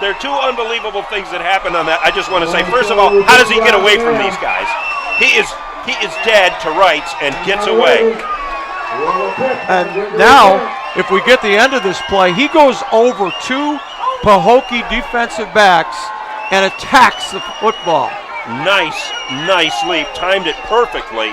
there are two unbelievable things that happened on that. I just want to say, first of all, how does he get away from these guys? He is dead to rights and gets away. And now, if we get the end of this play, he goes over two Pahokee defensive backs and attacks the football. Nice leap. Timed it perfectly,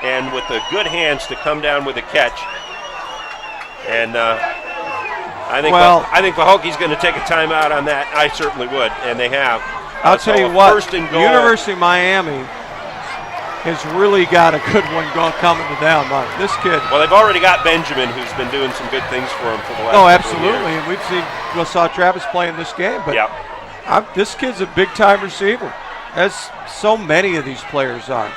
and with the good hands to come down with a catch. And I think Pahokee's going to take a timeout on that. I certainly would, and they have. I'll tell you what, first and goal. University of Miami has really got a good one coming to them. This kid. Well, they've already got Benjamin, who's been doing some good things for him for the last Oh, couple of absolutely. years. And we saw Travis play in this game. But this kid's a big-time receiver, as so many of these players are.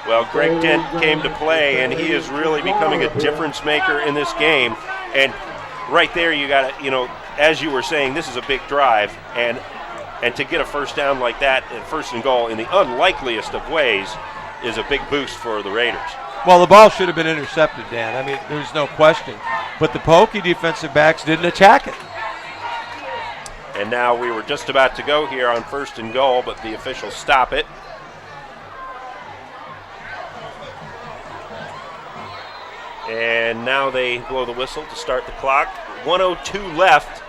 Well, Greg Dent came to play, and he is really becoming a difference maker in this game. And right there, you got to, as you were saying, this is a big drive, and to get a first down like that, and first and goal in the unlikeliest of ways, is a big boost for the Raiders. Well, the ball should have been intercepted, Dan. I mean, there's no question. But the Pahokee defensive backs didn't attack it. And now we were just about to go here on first and goal, but the officials stop it. And now they blow the whistle to start the clock. 1:02 left.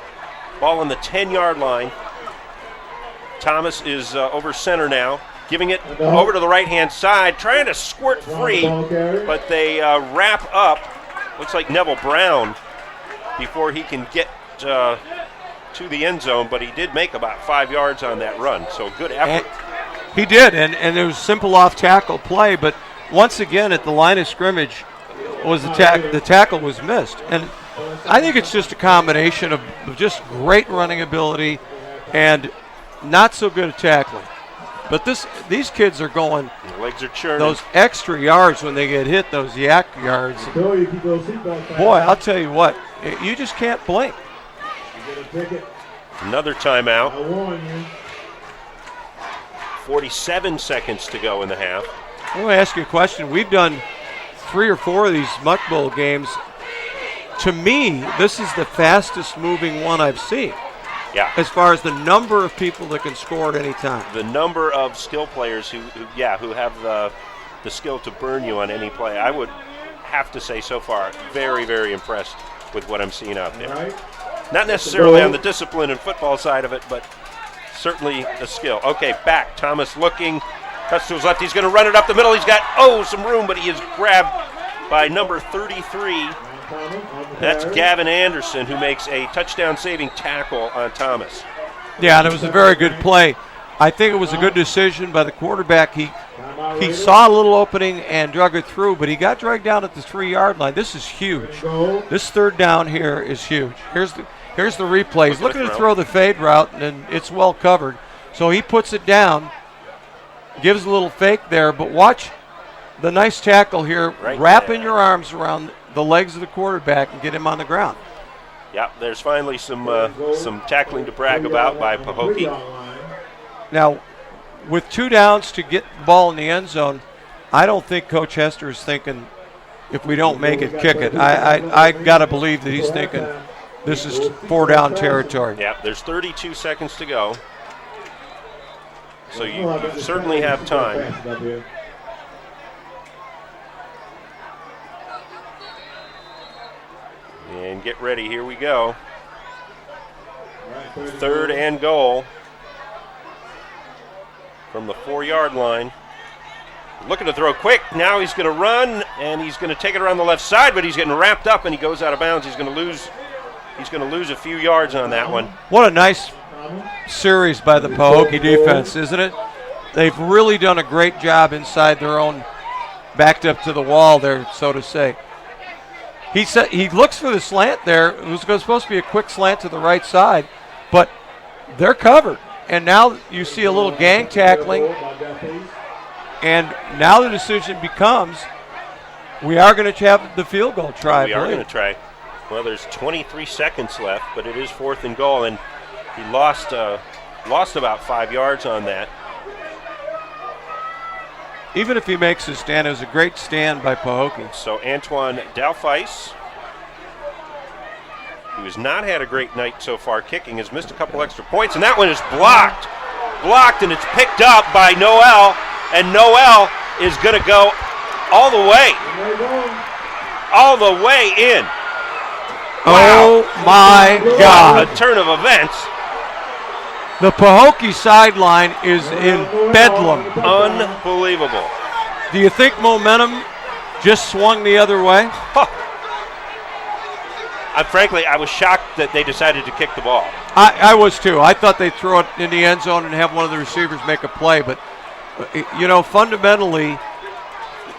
Ball on the 10-yard line. Thomas is over center now, giving it over to the right-hand side, trying to squirt free, but they wrap up, looks like Neville Brown, before he can get to the end zone, but he did make about 5 yards on that run, so good effort. And he did, and it was a simple off-tackle play, but once again at the line of scrimmage, the tackle was missed. And I think it's just a combination of just great running ability and not so good at tackling. But these kids are going, the legs are churning. Those extra yards when they get hit, those yak yards. Boy, I'll tell you what, you just can't blink. Another timeout. 47 seconds to go in the half. I want to ask you a question. We've done 3 or 4 of these Muck Bowl games. To me, this is the fastest moving one I've seen. Yeah. As far as the number of people that can score at any time. The number of skill players who have the skill to burn you on any play. I would have to say so far, very, very impressed with what I'm seeing out there. Right. Not necessarily on the discipline and football side of it, but certainly the skill. Okay, back. Thomas looking. Cuts to his left. He's going to run it up the middle. He's got, some room, but he is grabbed by number 33. That's Gavin Anderson, who makes a touchdown-saving tackle on Thomas. Yeah, and it was a very good play. I think it was a good decision by the quarterback. He saw a little opening and drug it through, but he got dragged down at the 3-yard line. This is huge. This third down here is huge. Here's the replay. He's looking to throw the fade route, and it's well covered. So he puts it down, gives a little fake there, but watch the nice tackle here, wrapping your arms around the legs of the quarterback and get him on the ground. Yeah, there's finally some tackling to brag about by Pahokee. Now, with 2 downs to get the ball in the end zone, I don't think Coach Hester is thinking, if we don't make it, kick it. I got to believe that he's thinking this is 4-down territory. Yeah, there's 32 seconds to go. So you certainly have time. And get ready, here we go. 3rd and goal from the 4-yard line. Looking to throw quick. Now he's going to run, and he's going to take it around the left side, but he's getting wrapped up, and he goes out of bounds. He's going to lose a few yards on that one. What a nice series by the Pahokee defense, isn't it? They've really done a great job inside their own, backed up to the wall there, so to say. He looks for the slant there. It was supposed to be a quick slant to the right side, but they're covered. And now you see a little gang tackling, and now the decision becomes, we are going to have the field goal try. We are going to try. Well, there's 23 seconds left, but it is 4th and goal, and he lost about 5 yards on that. Even if he makes his stand, it was a great stand by Pahokee. So Antoine Dalfeis, who has not had a great night so far kicking, has missed a couple extra points, and that one is blocked. Blocked, and it's picked up by Noel, and Noel is going to go all the way. All the way in. Wow. Oh, my God. A turn of events. The Pahokee sideline is in bedlam. Unbelievable. Do you think momentum just swung the other way? Frankly, I was shocked that they decided to kick the ball. I was too. I thought they'd throw it in the end zone and have one of the receivers make a play. But, fundamentally,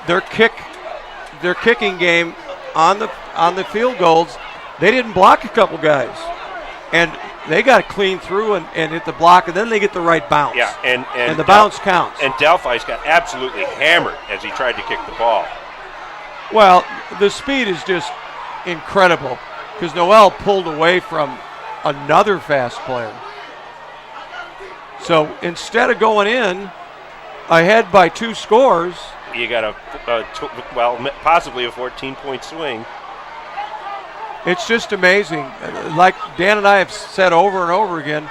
their kicking game on the field goals, they didn't block a couple guys. And they got to clean through and hit the block, and then they get the right bounce. Yeah, and the bounce counts. And Delphi's got absolutely hammered as he tried to kick the ball. Well, the speed is just incredible because Noel pulled away from another fast player. So instead of going in ahead by 2 scores, you got possibly a 14-point swing. It's just amazing. Like Dan and I have said over and over again,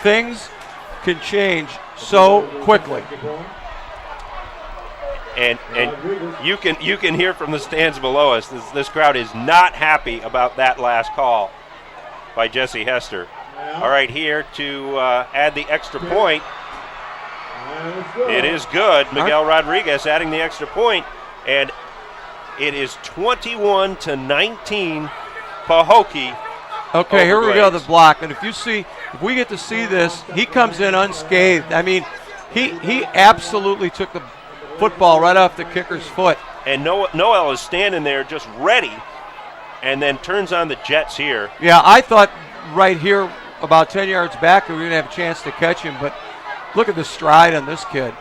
things can change so quickly. And you can hear from the stands below us, this crowd is not happy about that last call by Jesse Hester. All right, here to add the extra point. It is good. Miguel Rodriguez adding the extra point, and it is 21-19. Pahokee. Okay, here we go, the block. And if we get to see this, he comes in unscathed. I mean, he absolutely took the football right off the kicker's foot. And Noel is standing there just ready and then turns on the jets here. Yeah, I thought right here about 10 yards back we were going to have a chance to catch him, but look at the stride on this kid.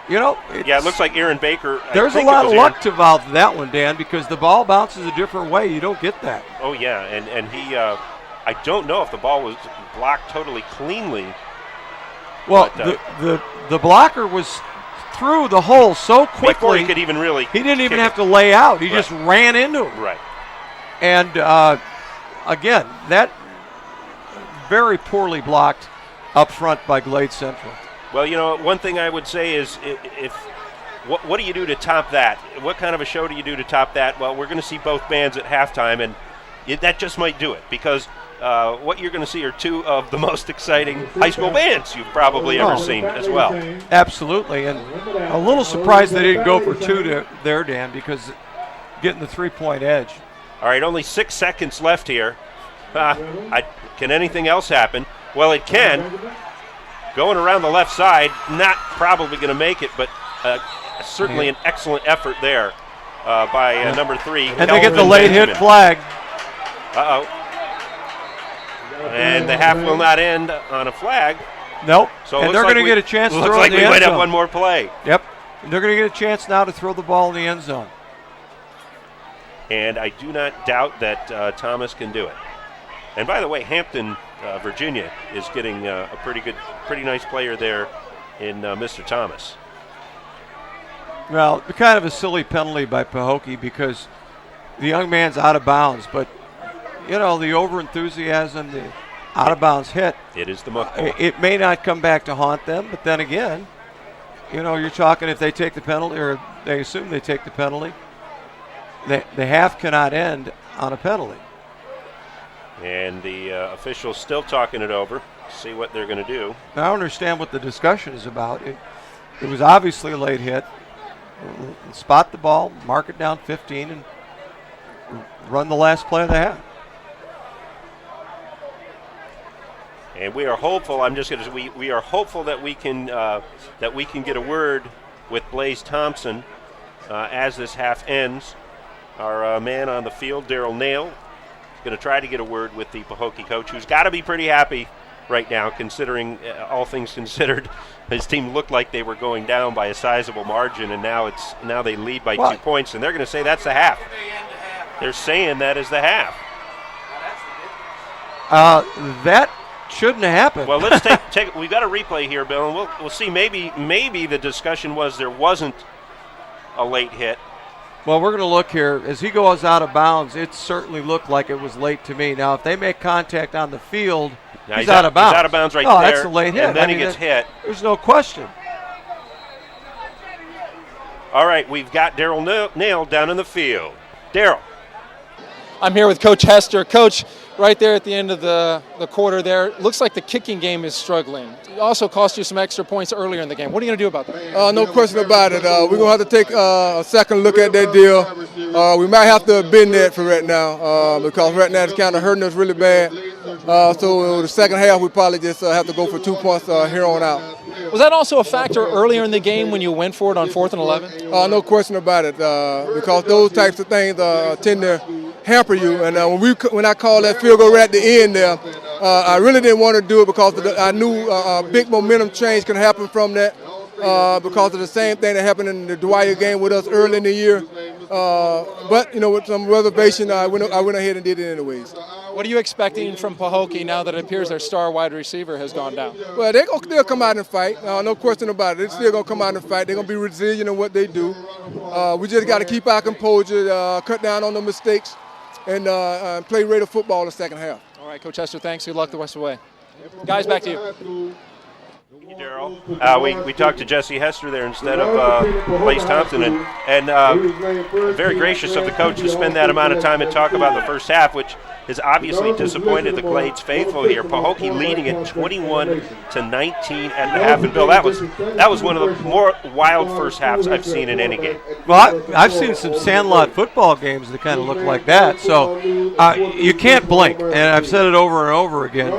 It looks like Aaron Baker. There's a lot of luck to that one, Dan, because the ball bounces a different way. You don't get that. Oh, yeah, and he, I don't know if the ball was blocked totally cleanly. Well, the blocker was through the hole so quickly. Before he could even really he didn't even have to lay out. He just ran into him. Right. And, again, that very poorly blocked up front by Glade Central. Well, one thing I would say is what do you do to top that? What kind of a show do you do to top that? Well, we're going to see both bands at halftime, and that just might do it because what you're going to see are 2 of the most exciting high school bands you've probably ever seen as well. Absolutely, and a little surprised they didn't go for 2 there, Dan, because getting the 3-point edge. All right, only 6 seconds left here. Can anything else happen? Well, it can. Going around the left side, not probably going to make it, but certainly an excellent effort there by number 3. And they get the late hit flag. Uh-oh. And the half will not end on a flag. Nope. So and they're going to get a chance to throw it in the end zone. Looks like we might have one more play. Yep. They're going to get a chance now to throw the ball in the end zone. And I do not doubt that Thomas can do it. And by the way, Hampton, Virginia, is getting a pretty nice player there in Mr. Thomas. Well, kind of a silly penalty by Pahokee because the young man's out of bounds, but the over-enthusiasm, the out-of-bounds hit. It is the Muck. It may not come back to haunt them, but then again, you're talking if they take the penalty or they assume they take the penalty, the half cannot end on a penalty. And the officials still talking it over, see what they're going to do. I don't understand what the discussion is about. It was obviously a late hit. Spot the ball, mark it down 15, and run the last play of the half. And we are hopeful. We are hopeful that we can get a word with Blaze Thompson as this half ends. Our man on the field, Daryl Nail, going to try to get a word with the Pahokee coach, who's got to be pretty happy right now, considering all things considered. His team looked like they were going down by a sizable margin, and now they lead by 2 points, and they're going to say that's the half. They're saying that is the half. That shouldn't have happened. Well, let's take. We've got a replay here, Bill, and we'll see. Maybe the discussion was there wasn't a late hit. Well, we're going to look here. As he goes out of bounds, it certainly looked like it was late to me. Now, if they make contact on the field, he's out of bounds. He's out of bounds right there. there. That's a late hit. And then he gets hit. There's no question. All right, we've got Daryl Nail down in the field. Daryl. I'm here with Coach Hester. Coach, right there at the end of the quarter there, looks like the kicking game is struggling. It also cost you some extra points earlier in the game. What are you going to do about that? No question about it. We're going to have to take a second look at that deal. We might have to bend that for right now because right now it's kind of hurting us really bad. So the second half, we probably just have to go for 2 points here on out. Was that also a factor earlier in the game when you went for it on 4th and 11? No question about it because those types of things tend to hamper you. And when I called that field goal right at the end there, I really didn't want to do it because I knew a big momentum change could happen from that because of the same thing that happened in the Dwyer game with us early in the year. But, with some reservation, I went ahead and did it anyways. What are you expecting from Pahokee now that it appears their star wide receiver has gone down? Well, they're going to still come out and fight. No question about it. They're still going to come out and fight. They're going to be resilient in what they do. We just got to keep our composure, cut down on the mistakes, and play rate of football in the second half. All right, Coach Hester, thanks. Good luck the rest of the way. Guys, back to you. Thank you, Daryl. We talked to Jesse Hester there instead of Blaze Thompson, and very gracious of the coach to spend that amount of time and talk about the first half, which has obviously disappointed the Glades faithful here. Pahokee leading at 21-19 at the half. And Bill, that was one of the more wild first halves I've seen in any game. Well, I've seen some Sandlot football games that kind of look like that. So you can't blink, and I've said it over and over again.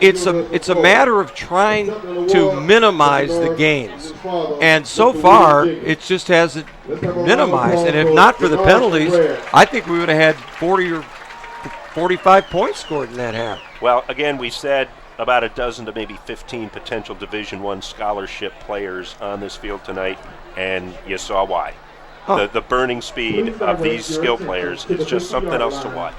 It's a matter of trying to minimize the gains, and so far it just hasn't minimized. And if not for the penalties, I think we would have had 40 or 45 points scored in that half. Well, again, we said about a dozen to maybe 15 potential Division I scholarship players on this field tonight, and you saw why. The burning speed of these skill players is just something else to watch.